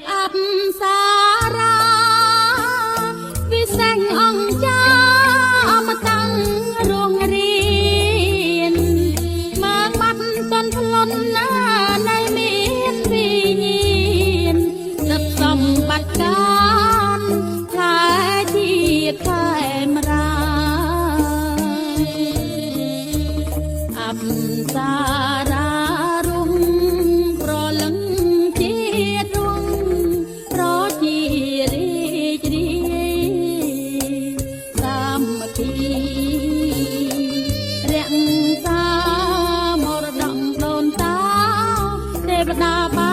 พอับสาราวิเศษអង្គចាមកតាំងរងរៀនមកបាត់តនផ្លន់ណានៃមានវិញ្ញាណសឹកសម្បត្តិការផ្លែជាតិខែមរាអបសារារុងប្រលឹងជាតិរុងប្រជារីករាយសាមគ្គីរក្សាមរតកដូនតាទេវតា